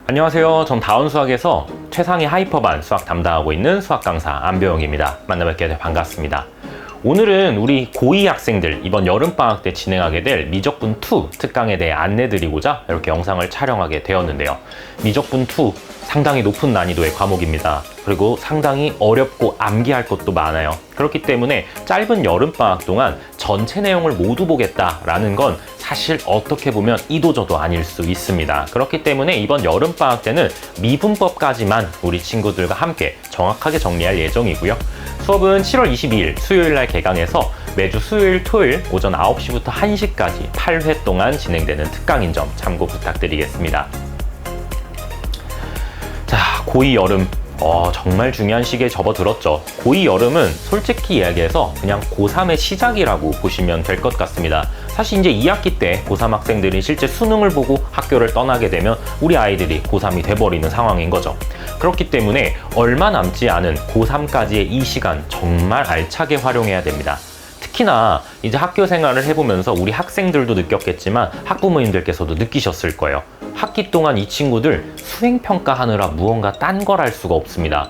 안녕하세요. 전 다운수학에서 최상위 하이퍼반 수학 담당하고 있는 수학 강사 안병욱입니다. 만나뵙게 돼 반갑습니다. 오늘은 우리 고2 학생들 이번 여름방학 때 진행하게 될 미적분2 특강에 대해 안내드리고자 이렇게 영상을 촬영하게 되었는데요. 미적분2 상당히 높은 난이도의 과목입니다. 그리고 상당히 어렵고 암기할 것도 많아요. 그렇기 때문에 짧은 여름방학 동안 전체 내용을 모두 보겠다라는 건 사실 어떻게 보면 이도저도 아닐 수 있습니다. 그렇기 때문에 이번 여름방학 때는 미분법까지만 우리 친구들과 함께 정확하게 정리할 예정이고요. 수업은 7월 22일 수요일 날 개강해서 매주 수요일, 토요일 오전 9시부터 1시까지 8회 동안 진행되는 특강인 점 참고 부탁드리겠습니다. 자, 고2 여름. 정말 중요한 시기에 접어들었죠. 고2 여름은 솔직히 이야기해서 그냥 고3의 시작이라고 보시면 될 것 같습니다. 사실 이제 2학기 때 고3 학생들이 실제 수능을 보고 학교를 떠나게 되면 우리 아이들이 고3이 돼버리는 상황인 거죠. 그렇기 때문에 얼마 남지 않은 고3까지의 이 시간 정말 알차게 활용해야 됩니다. 특히나 이제 학교 생활을 해보면서 우리 학생들도 느꼈겠지만 학부모님들께서도 느끼셨을 거예요. 학기 동안 이 친구들 수행평가하느라 무언가 딴 걸 할 수가 없습니다.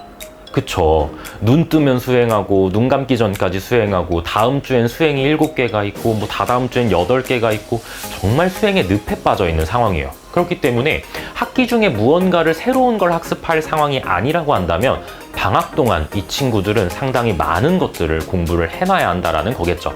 그쵸. 눈 뜨면 수행하고 눈 감기 전까지 수행하고 다음 주엔 수행이 7개가 있고 뭐 다다음 주엔 8개가 있고 정말 수행에 늪에 빠져 있는 상황이에요. 그렇기 때문에 학기 중에 무언가를 새로운 걸 학습할 상황이 아니라고 한다면 방학 동안 이 친구들은 상당히 많은 것들을 공부를 해놔야 한다라는 거겠죠.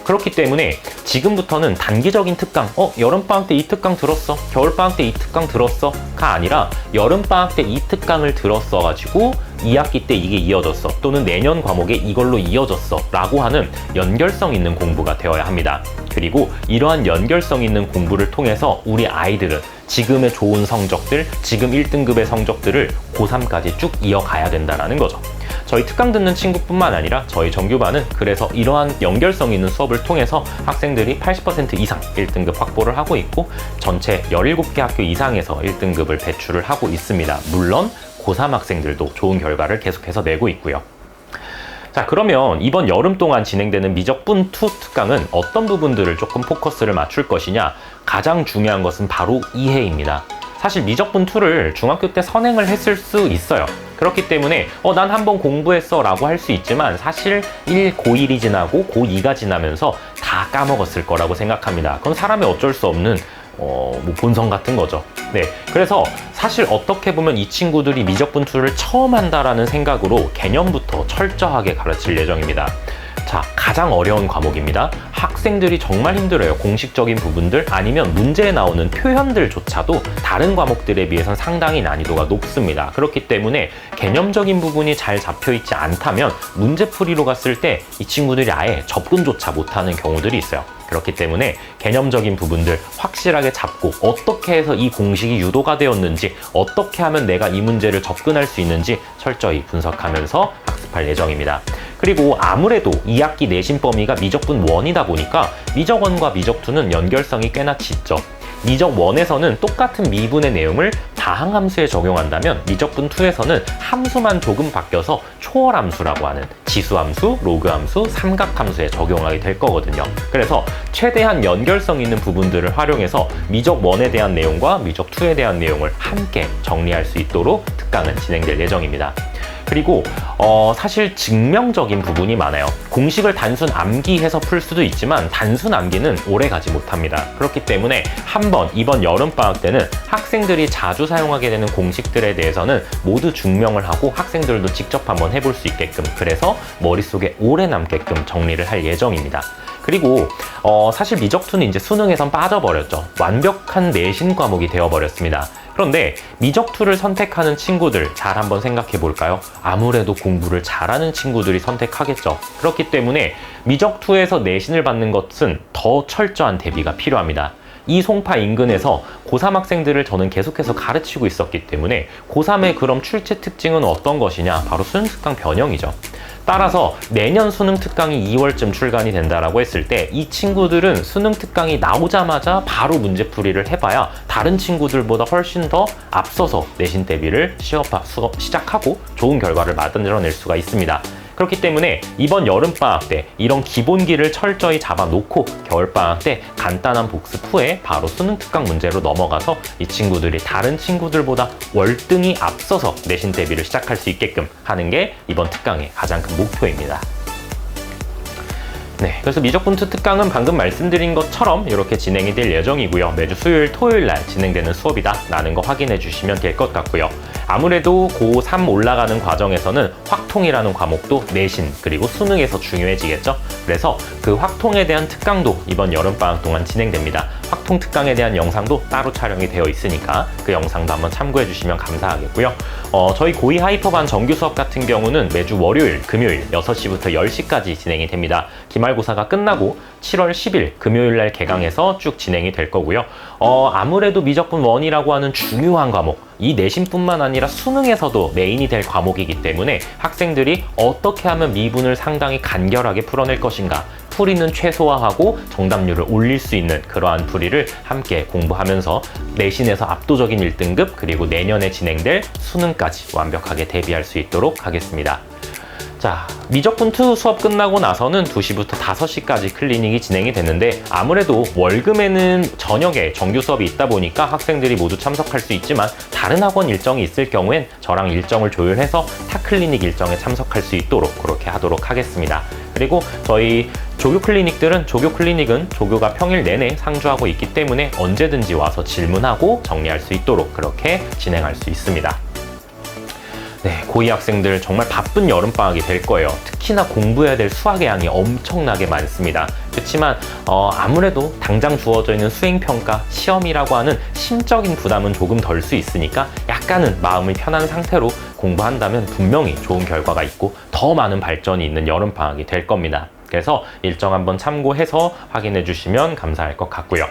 그렇기 때문에 지금부터는 단기적인 특강, 여름방학 때 이 특강 들었어? 겨울방학 때 이 특강 들었어? 가 아니라 여름방학 때 이 특강을 들었어 가지고 2학기 때 이게 이어졌어, 또는 내년 과목에 이걸로 이어졌어 라고 하는 연결성 있는 공부가 되어야 합니다. 그리고 이러한 연결성 있는 공부를 통해서 우리 아이들은 지금의 좋은 성적들, 지금 1등급의 성적들을 고3까지 쭉 이어가야 된다는 거죠. 저희 특강 듣는 친구뿐만 아니라 저희 정규반은 그래서 이러한 연결성 있는 수업을 통해서 학생들이 80% 이상 1등급 확보를 하고 있고 전체 17개 학교 이상에서 1등급을 배출을 하고 있습니다. 물론 고3 학생들도 좋은 결과를 계속해서 내고 있고요. 자, 그러면 이번 여름 동안 진행되는 미적분2 특강은 어떤 부분들을 조금 포커스를 맞출 것이냐? 가장 중요한 것은 바로 이해입니다. 사실 미적분2를 중학교 때 선행을 했을 수 있어요. 그렇기 때문에 난 한번 공부했어 라고 할 수 있지만 사실 고1이 지나고 고2가 지나면서 다 까먹었을 거라고 생각합니다. 그건 사람의 어쩔 수 없는 본성 같은 거죠. 네, 그래서 사실 어떻게 보면 이 친구들이 미적분2를 처음 한다라는 생각으로 개념부터 철저하게 가르칠 예정입니다. 자, 가장 어려운 과목입니다. 학생들이 정말 힘들어요. 공식적인 부분들 아니면 문제에 나오는 표현들조차도 다른 과목들에 비해서는 상당히 난이도가 높습니다. 그렇기 때문에 개념적인 부분이 잘 잡혀있지 않다면 문제풀이로 갔을 때 이 친구들이 아예 접근조차 못하는 경우들이 있어요. 그렇기 때문에 개념적인 부분들 확실하게 잡고 어떻게 해서 이 공식이 유도가 되었는지, 어떻게 하면 내가 이 문제를 접근할 수 있는지 철저히 분석하면서 학습할 예정입니다. 그리고 아무래도 2학기 내신 범위가 미적분 1이다 보니까 미적 1과 미적 2는 연결성이 꽤나 짙죠. 미적 1에서는 똑같은 미분의 내용을 다항함수에 적용한다면 미적분 2에서는 함수만 조금 바뀌어서 초월함수라고 하는 지수함수, 로그함수, 삼각함수에 적용하게 될 거거든요. 그래서 최대한 연결성 있는 부분들을 활용해서 미적 1에 대한 내용과 미적 2에 대한 내용을 함께 정리할 수 있도록 특강은 진행될 예정입니다. 그리고 사실 증명적인 부분이 많아요. 공식을 단순 암기해서 풀 수도 있지만 단순 암기는 오래 가지 못합니다. 그렇기 때문에 한번 이번 여름방학 때는 학생들이 자주 사용하게 되는 공식들에 대해서는 모두 증명을 하고 학생들도 직접 한번 해볼 수 있게끔, 그래서 머릿속에 오래 남게끔 정리를 할 예정입니다. 그리고 사실 미적2는 이제 수능에선 빠져버렸죠. 완벽한 내신 과목이 되어버렸습니다. 그런데 미적2를 선택하는 친구들 잘 한번 생각해 볼까요? 아무래도 공부를 잘하는 친구들이 선택하겠죠. 그렇기 때문에 미적2에서 내신을 받는 것은 더 철저한 대비가 필요합니다. 이 송파 인근에서 고3 학생들을 저는 계속해서 가르치고 있었기 때문에 고3의 그럼 출제 특징은 어떤 것이냐? 바로 수능 특강 변형이죠. 따라서 내년 수능 특강이 2월쯤 출간이 된다라고 했을 때 이 친구들은 수능 특강이 나오자마자 바로 문제풀이를 해봐야 다른 친구들보다 훨씬 더 앞서서 내신 대비를 시작하고 좋은 결과를 만들어낼 수가 있습니다. 그렇기 때문에 이번 여름방학 때 이런 기본기를 철저히 잡아놓고 겨울방학 때 간단한 복습 후에 바로 수능 특강 문제로 넘어가서 이 친구들이 다른 친구들보다 월등히 앞서서 내신 대비를 시작할 수 있게끔 하는 게 이번 특강의 가장 큰 목표입니다. 네, 그래서 미적분투 특강은 방금 말씀드린 것처럼 이렇게 진행이 될 예정이고요. 매주 수요일, 토요일 날 진행되는 수업이다 라는 거 확인해 주시면 될 것 같고요. 아무래도 고3 올라가는 과정에서는 확통이라는 과목도 내신 그리고 수능에서 중요해지겠죠. 그래서 그 확통에 대한 특강도 이번 여름방학 동안 진행됩니다. 확통 특강에 대한 영상도 따로 촬영이 되어 있으니까 그 영상도 한번 참고해 주시면 감사하겠고요. 저희 고2 하이퍼반 정규 수업 같은 경우는 매주 월요일, 금요일 6시부터 10시까지 진행이 됩니다. 기말고사가 끝나고 7월 10일 금요일 날 개강해서 쭉 진행이 될 거고요. 아무래도 미적분 1이라고 하는 중요한 과목, 이 내신뿐만 아니라 수능에서도 메인이 될 과목이기 때문에 학생들이 어떻게 하면 미분을 상당히 간결하게 풀어낼 것인가, 풀이는 최소화하고 정답률을 올릴 수 있는 그러한 풀이를 함께 공부하면서 내신에서 압도적인 1등급 그리고 내년에 진행될 수능까지 완벽하게 대비할 수 있도록 하겠습니다. 자, 미적분2 수업 끝나고 나서는 2시부터 5시까지 클리닉이 진행이 됐는데 아무래도 월금에는 저녁에 정규 수업이 있다 보니까 학생들이 모두 참석할 수 있지만 다른 학원 일정이 있을 경우엔 저랑 일정을 조율해서 타 클리닉 일정에 참석할 수 있도록 그렇게 하도록 하겠습니다. 그리고 저희 조교 클리닉은 조교가 평일 내내 상주하고 있기 때문에 언제든지 와서 질문하고 정리할 수 있도록 그렇게 진행할 수 있습니다. 네, 고2 학생들 정말 바쁜 여름방학이 될 거예요. 특히나 공부해야 될 수학의 양이 엄청나게 많습니다. 그렇지만 아무래도 당장 주어져 있는 수행평가, 시험이라고 하는 심적인 부담은 조금 덜 수 있으니까 약간은 마음이 편한 상태로 공부한다면 분명히 좋은 결과가 있고 더 많은 발전이 있는 여름방학이 될 겁니다. 그래서 일정 한번 참고해서 확인해 주시면 감사할 것 같고요.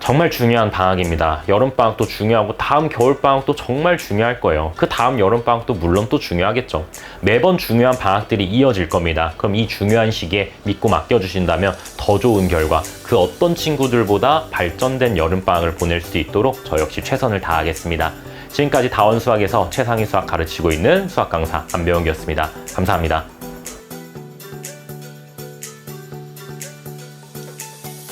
정말 중요한 방학입니다. 여름방학도 중요하고 다음 겨울방학도 정말 중요할 거예요. 그 다음 여름방학도 물론 또 중요하겠죠. 매번 중요한 방학들이 이어질 겁니다. 그럼 이 중요한 시기에 믿고 맡겨주신다면 더 좋은 결과, 그 어떤 친구들보다 발전된 여름방학을 보낼 수 있도록 저 역시 최선을 다하겠습니다. 지금까지 다원수학에서 최상위 수학 가르치고 있는 수학강사 안배용기였습니다. 감사합니다.